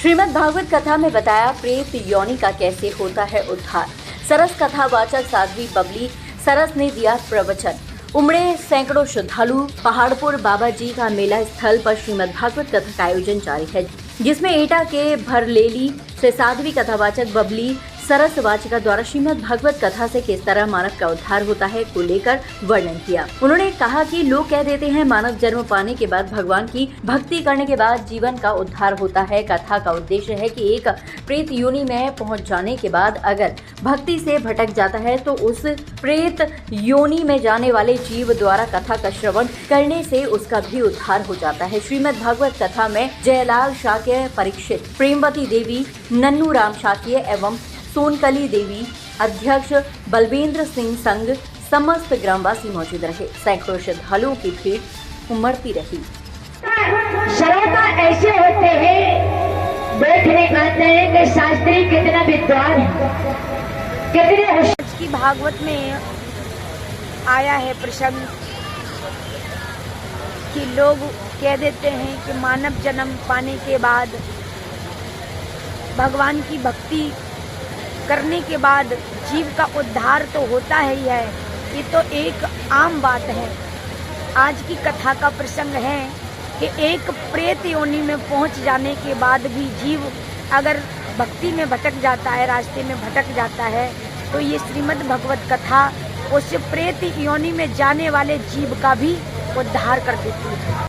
श्रीमद् भागवत कथा में बताया प्रेत योनि का कैसे होता है उद्धार। सरस कथावाचक साध्वी बबली सरस ने दिया प्रवचन। उमड़े सैकड़ों श्रद्धालु। पहाड़पुर बाबा जी का मेला स्थल पर श्रीमद् भागवत कथा का आयोजन जारी है, जिसमें एटा के भरलेली से साध्वी कथावाचक बबली सरस वाचिका द्वारा श्रीमद् भागवत कथा से किस तरह मानव का उद्धार होता है को लेकर वर्णन किया। उन्होंने कहा कि लोग कह देते हैं मानव जन्म पाने के बाद भगवान की भक्ति करने के बाद जीवन का उद्धार होता है। कथा का उद्देश्य है कि एक प्रेत योनि में पहुंच जाने के बाद अगर भक्ति से भटक जाता है तो उस प्रेत योनि में जाने वाले जीव द्वारा कथा का श्रवण करने से उसका भी उद्धार हो जाता है। श्रीमद् भागवत कथा में जयलाल शाक्य परीक्षित, प्रेमवती देवी, नन्नू राम शाक्य एवं सोनकली देवी, अध्यक्ष बलवेंद्र सिंह संग समस्त ग्रामवासी मौजूद रहे। सैकड़ों श्रद्धालुओं की भीड़ उमड़ती रही। श्रोता ऐसे होते हैं, देखने आते हैं कि शास्त्री कितना विद्वान है, कितने आज की भागवत में आया है प्रसंग कि लोग कह देते हैं कि मानव जन्म पाने के बाद भगवान की भक्ति करने के बाद जीव का उद्धार तो होता ही है। ये तो एक आम बात है। आज की कथा का प्रसंग है कि एक प्रेत योनि में पहुंच जाने के बाद भी जीव अगर भक्ति में भटक जाता है, रास्ते में भटक जाता है, तो ये श्रीमद् भगवत कथा उस प्रेत योनि में जाने वाले जीव का भी उद्धार कर देती है।